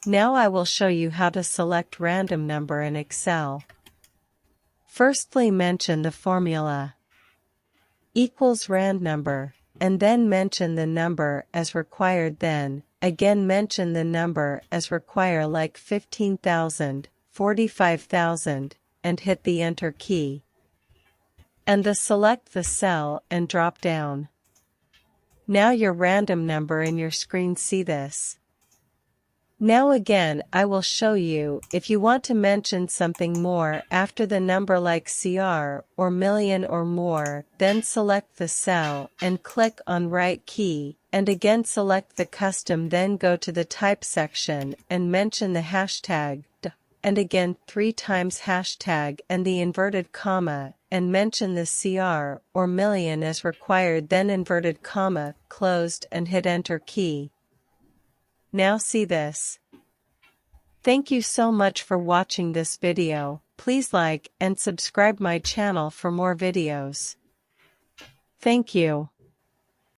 Now I will show you how to select random number in Excel. Firstly, mention the formula equals rand number, and then mention the number as required. Then, again mention the number as required, like 15,000, 45,000, and hit the Enter key. And select the cell and drop down. Now your random number in your screen. See this. Now again I will show you if you want to mention something more after the number, like CR or million or more, then select the cell and click on right key, and again select the custom, then go to the type section and mention the hashtag D, and again 3 times hashtag and the inverted comma, and mention the CR or million as required, then inverted comma, closed, and hit Enter key. Now see this. Thank you so much for watching this video. Please like and subscribe my channel for more videos. Thank you.